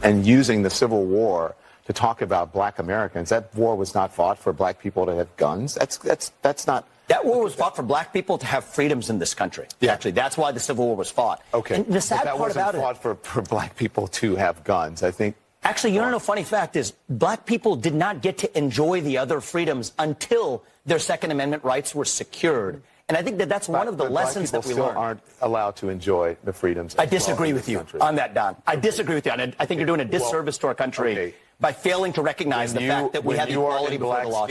and using the Civil War to talk about black Americans. That war was not fought for black people to have guns. That's not. That war was fought for black people to have freedoms in this country. Yeah. Actually, that's why the Civil War was fought. Okay. And the sad part about it, that wasn't fought for black people to have guns. I think. Actually, you know, funny fact is, black people did not get to enjoy the other freedoms until their Second Amendment rights were secured. And I think that that's one of the lessons that we learned. Still aren't allowed to enjoy the freedoms. I disagree with you on that, Don. I disagree with you. And I think you're doing a disservice to our country by failing to recognize the fact that we have equality before the law.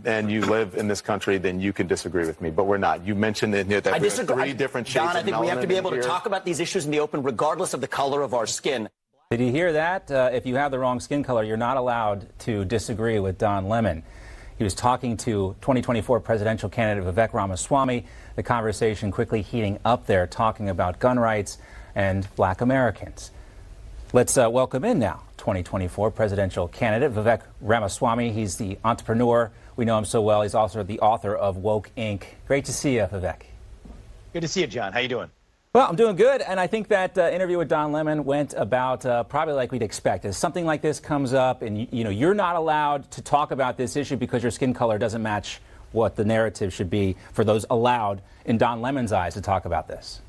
And you live in this country, then you can disagree with me. But we're not. You mentioned that there are three different shades of melanin. Don, I think we have to be able to talk about these issues in the open, regardless of the color of our skin. Did you hear that? If you have the wrong skin color, you're not allowed to disagree with Don Lemon. He was talking to 2024 presidential candidate Vivek Ramaswamy. The conversation quickly heating up there, talking about gun rights and black Americans. Let's welcome in now 2024 presidential candidate Vivek Ramaswamy. He's the entrepreneur. We know him so well. He's also the author of Woke Inc. Great to see you, Vivek. Good to see you, John. How you doing? Well, I'm doing good, and I think that interview with Don Lemon went about probably like we'd expect. As something like this comes up, and you're not allowed to talk about this issue because your skin color doesn't match what the narrative should be for those allowed, in Don Lemon's eyes, to talk about this.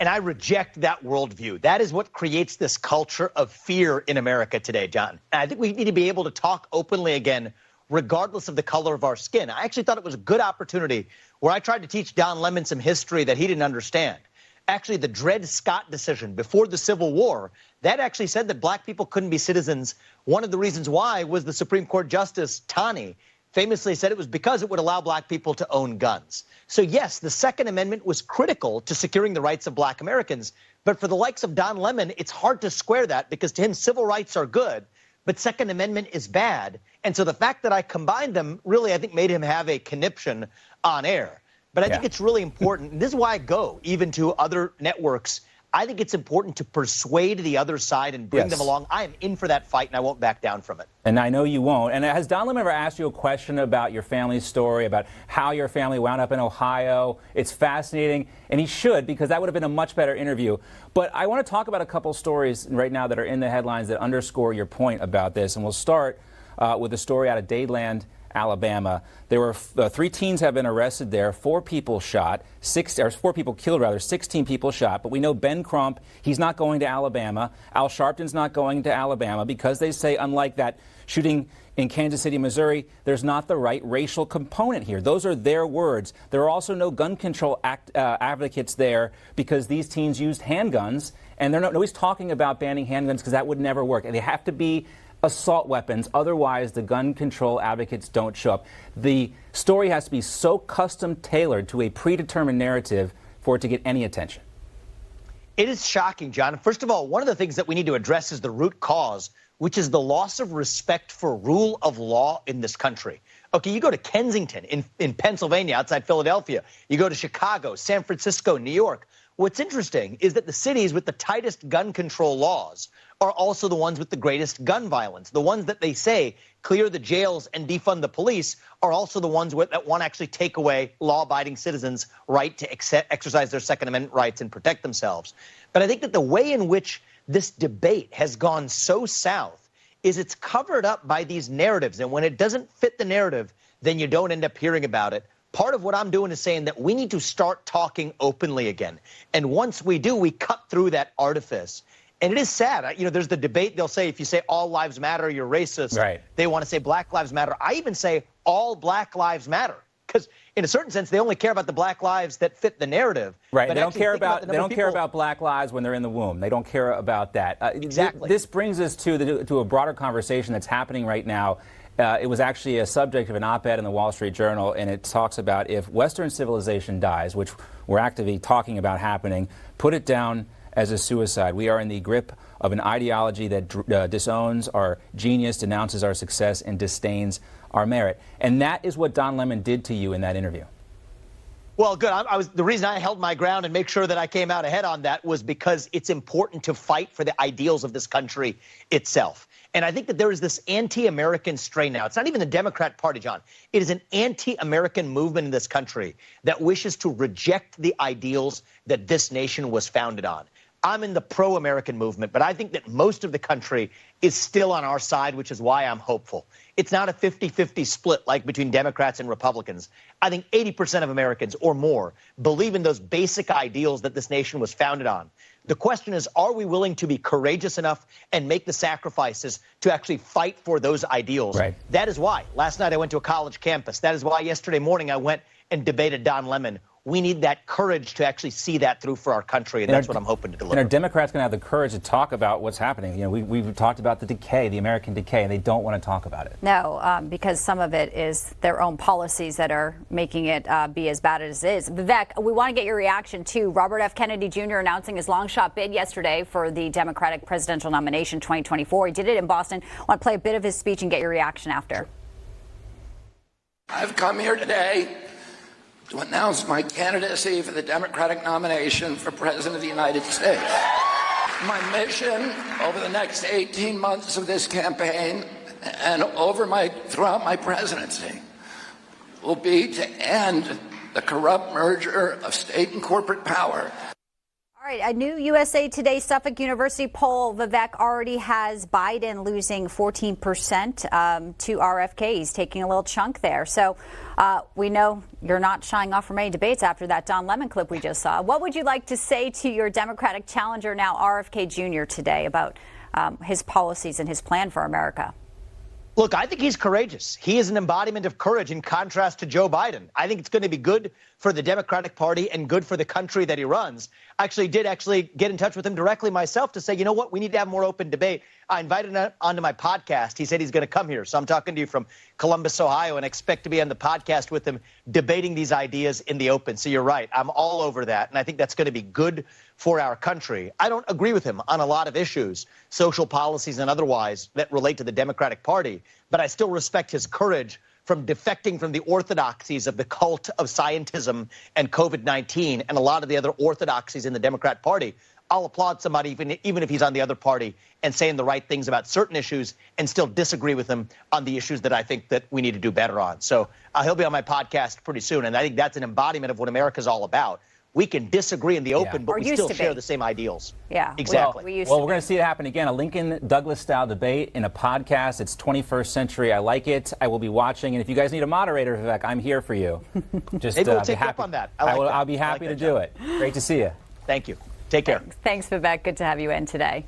And I reject that worldview. That is what creates this culture of fear in America today, John. And I think we need to be able to talk openly again, regardless of the color of our skin. I actually thought it was a good opportunity where I tried to teach Don Lemon some history that he didn't understand. Actually, the Dred Scott decision before the Civil War, that actually said that black people couldn't be citizens. One of the reasons why was the Supreme Court Justice Taney famously said it was because it would allow black people to own guns. So yes, the Second Amendment was critical to securing the rights of black Americans. But for the likes of Don Lemon, it's hard to square that, because to him, civil rights are good, but Second Amendment is bad. And so the fact that I combined them really, I think, made him have a conniption on air. But I think it's really important, and this is why I go even to other networks. I think it's important to persuade the other side and bring them along. I am in for that fight, and I won't back down from it. And I know you won't. And has Don Lemon ever asked you a question about your family's story, about how your family wound up in Ohio? It's fascinating, and he should, because that would have been a much better interview. But I want to talk about a couple stories right now that are in the headlines that underscore your point about this. And we'll start with a story out of Dadeland, Alabama. There were 3 teens have been arrested there, 4 people shot, 4 people killed rather, 16 people shot. But we know Ben Crump, he's not going to Alabama. Al Sharpton's not going to Alabama because they say, unlike that shooting in Kansas City, Missouri, there's not the right racial component here. Those are their words. There are also no gun control advocates there because these teens used handguns, and they're not always talking about banning handguns because that would never work. And they have to be assault weapons, otherwise the gun control advocates don't show up. The story has to be so custom tailored to a predetermined narrative for it to get any attention. It is shocking, John. First of all, one of the things that we need to address is the root cause, which is the loss of respect for rule of law in this country. Okay, you go to Kensington in Pennsylvania, outside Philadelphia. You go to Chicago, San Francisco, New York. What's interesting is that the cities with the tightest gun control laws are also the ones with the greatest gun violence. The ones that they say clear the jails and defund the police are also the ones that want to actually take away law-abiding citizens' right to exercise their Second Amendment rights and protect themselves. But I think that the way in which this debate has gone so south is it's covered up by these narratives. And when it doesn't fit the narrative, then you don't end up hearing about it. Part of what I'm doing is saying that we need to start talking openly again. And once we do, we cut through that artifice. And it is sad. You know, there's the debate. They'll say if you say all lives matter, you're racist. Right. They want to say black lives matter. I even say all black lives matter, because in a certain sense, they only care about the black lives that fit the narrative. Right. They don't care about black lives when they're in the womb. They don't care about that. Exactly. This brings us to a broader conversation that's happening right now. It was actually a subject of an op-ed in the Wall Street Journal, and it talks about if Western civilization dies, which we're actively talking about happening, put it down as a suicide. We are in the grip of an ideology that disowns our genius, denounces our success, and disdains our merit. And that is what Don Lemon did to you in that interview. Well, good. The reason I held my ground and make sure that I came out ahead on that was because it's important to fight for the ideals of this country itself. And I think that there is this anti-American strain now. It's not even the Democrat Party, John. It is an anti-American movement in this country that wishes to reject the ideals that this nation was founded on. I'm in the pro-American movement, but I think that most of the country is still on our side, which is why I'm hopeful. It's not a 50-50 split like between Democrats and Republicans. I think 80% of Americans or more believe in those basic ideals that this nation was founded on. The question is, are we willing to be courageous enough and make the sacrifices to actually fight for those ideals? Right. That is why last night I went to a college campus. That is why yesterday morning I went and debated Don Lemon. We need that courage to actually see that through for our country, and that's what I'm hoping to deliver. And are Democrats going to have the courage to talk about what's happening? You know, we've talked about the decay, the American decay, and they don't want to talk about it. No, because some of it is their own policies that are making it be as bad as it is. Vivek, we want to get your reaction to Robert F. Kennedy Jr. announcing his long shot bid yesterday for the Democratic presidential nomination 2024. He did it in Boston. I want to play a bit of his speech and get your reaction after. I've come here today to announce my candidacy for the Democratic nomination for President of the United States. My mission over the next 18 months of this campaign and throughout my presidency will be to end the corrupt merger of state and corporate power. All right, a new USA Today Suffolk University poll, Vivek, already has Biden losing 14% to RFK. He's taking a little chunk there. So we know you're not shying off from any debates after that Don Lemon clip we just saw. What would you like to say to your Democratic challenger now, RFK Jr., today about his policies and his plan for America? Look, I think he's courageous. He is an embodiment of courage in contrast to Joe Biden. I think it's going to be good for the Democratic Party and good for the country that he runs. I did get in touch with him directly myself to say, you know what, we need to have more open debate. I invited him onto my podcast. He said he's going to come here. So I'm talking to you from Columbus, Ohio, and expect to be on the podcast with him debating these ideas in the open. So you're right. I'm all over that. And I think that's going to be good for our country. I don't agree with him on a lot of issues, social policies and otherwise, that relate to the Democratic Party. But I still respect his courage from defecting from the orthodoxies of the cult of scientism and COVID-19 and a lot of the other orthodoxies in the Democrat Party. I'll applaud somebody even if he's on the other party and saying the right things about certain issues and still disagree with him on the issues that I think that we need to do better on. So he'll be on my podcast pretty soon, and I think that's an embodiment of what America's all about. We can disagree in the open, but we still share the same ideals. Yeah, exactly. Well, we're going to see it happen again. A Lincoln-Douglas-style debate in a podcast. It's 21st century. I like it. I will be watching. And if you guys need a moderator, Vivek, I'm here for you. Just maybe we'll take you up on that. I'll be happy to do it. Great to see you. Thank you. Take care. Thanks, Vivek. Good to have you in today.